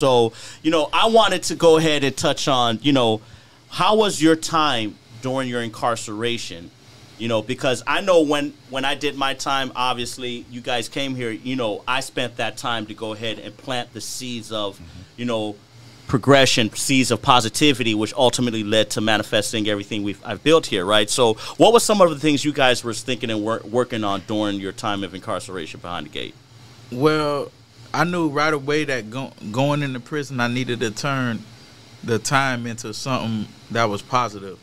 So, I wanted to go ahead and touch on, how was your time during your incarceration? Because I know when I did my time, obviously, you guys came here, I spent that time to go ahead and plant the seeds of, progression, seeds of positivity, which ultimately led to manifesting everything I've built here, right? So what was some of the things you guys were thinking and working on during your time of incarceration behind the gate? Well, I knew right away that going into prison, I needed to turn the time into something that was positive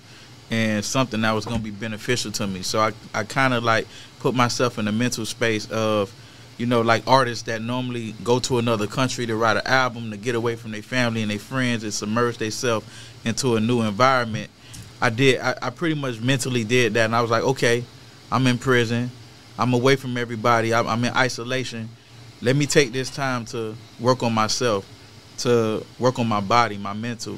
and something that was going to be beneficial to me. So I kind of like put myself in a mental space of, like artists that normally go to another country to write an album, to get away from their family and their friends and submerge themselves into a new environment. I pretty much mentally did that, and I was like, okay, I'm in prison. I'm away from everybody. I'm in isolation. Let me take this time to work on myself, to work on my body, my mental.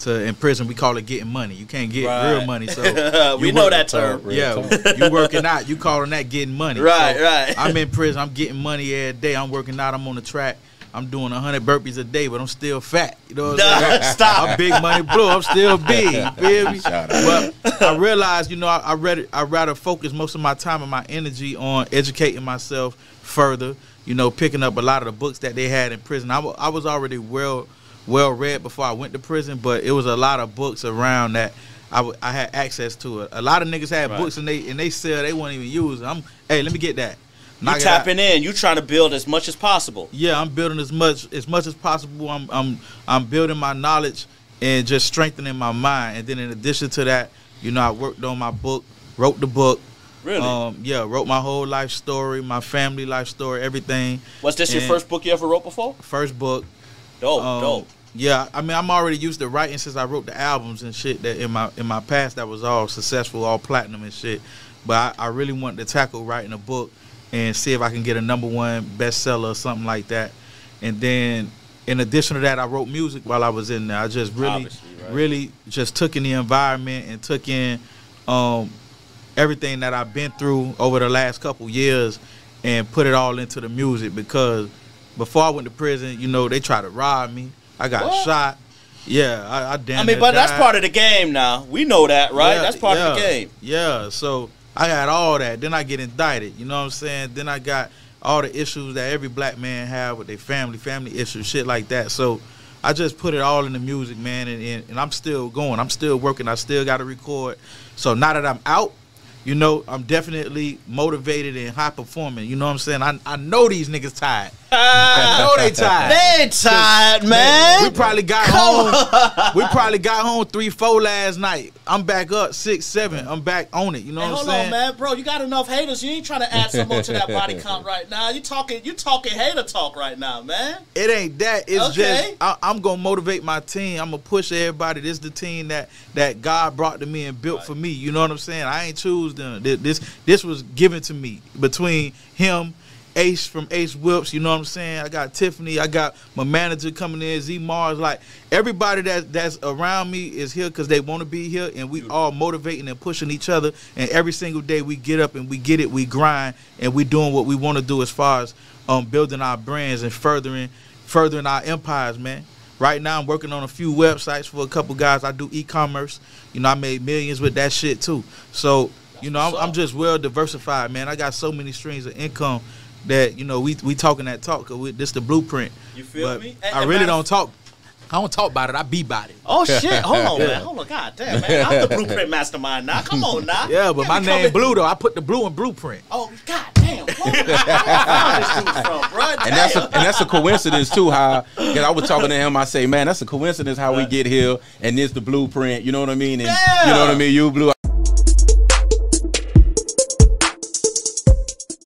In prison, we call it getting money. You can't get real money. So we know that term. Yeah, you working out. You calling that getting money. Right, so right. I'm in prison. I'm getting money every day. I'm working out. I'm on the track. I'm doing 100 burpees a day, but I'm still fat. You know what I'm saying? Stop. I'm Big Money Blue. I'm still big. You feel me? But I realized, I'd rather focus most of my time and my energy on educating myself further. Picking up a lot of the books that they had in prison. I was already well read before I went to prison, but it was a lot of books around that I had access to it. A lot of niggas had books and they sell, they won't even use them. Hey, let me get that. You tapping in. You trying to build as much as possible. Yeah, I'm building as much as possible. I'm building my knowledge and just strengthening my mind. And then in addition to that, I worked on my book, wrote the book. Really? Yeah, wrote my whole life story, my family life story, everything. Was this your first book you ever wrote before? First book. Dope. Yeah, I mean, I'm already used to writing since I wrote the albums and shit that in my past that was all successful, all platinum and shit. But I really wanted to tackle writing a book and see if I can get a #1 bestseller or something like that. And then in addition to that, I wrote music while I was in there. I just really just took in the environment and took in everything that I've been through over the last couple years and put it all into the music, because before I went to prison, they tried to rob me. I got shot. Yeah, I damn but that's part of the game now. We know that, right? Yeah, that's part of the game. Yeah, so I got all that. Then I get indicted. You know what I'm saying? Then I got all the issues that every black man have with their family issues, shit like that. So I just put it all in the music, man, and I'm still going. I'm still working. I still got to record. So now that I'm out, I'm definitely motivated and high performing. You know what I'm saying? I know these niggas tired. I know they tired. They tired, man. We probably got home. We probably got home 3, 4 last night. I'm back up 6, 7. I'm back on it. You know what I'm saying? Hold on, man, bro. You got enough haters. You ain't trying to add some more to that body count right now. You talking hater talk right now, man. It ain't that. It's just I'm gonna motivate my team. I'm gonna push everybody. This is the team that God brought to me and built for me. You know what I'm saying? I ain't choose them. This was given to me between him, Ace from Ace Whips, you know what I'm saying? I got Tiffany, I got my manager coming in, Z Mars. Like, everybody that's around me is here because they want to be here, and we all motivating and pushing each other. And every single day we get up and we get it, we grind, and we doing what we want to do as far as building our brands and furthering our empires, man. Right now I'm working on a few websites for a couple guys. I do e-commerce. I made millions with that shit too. So, I'm just well diversified, man. I got so many streams of income that we talking that talk. This the blueprint. You feel me? I really don't talk. I don't talk about it. I be about it. Oh shit! Hold on, man. Hold on. God damn, man. I'm the blueprint mastermind now. Come on now. Yeah, but my name Blue though. I put the blue in blueprint. Oh god damn. And that's a coincidence too. How I was talking to him, I say, man, that's a coincidence how we get here, and this the blueprint. You know what I mean? And you know what I mean? You Blue.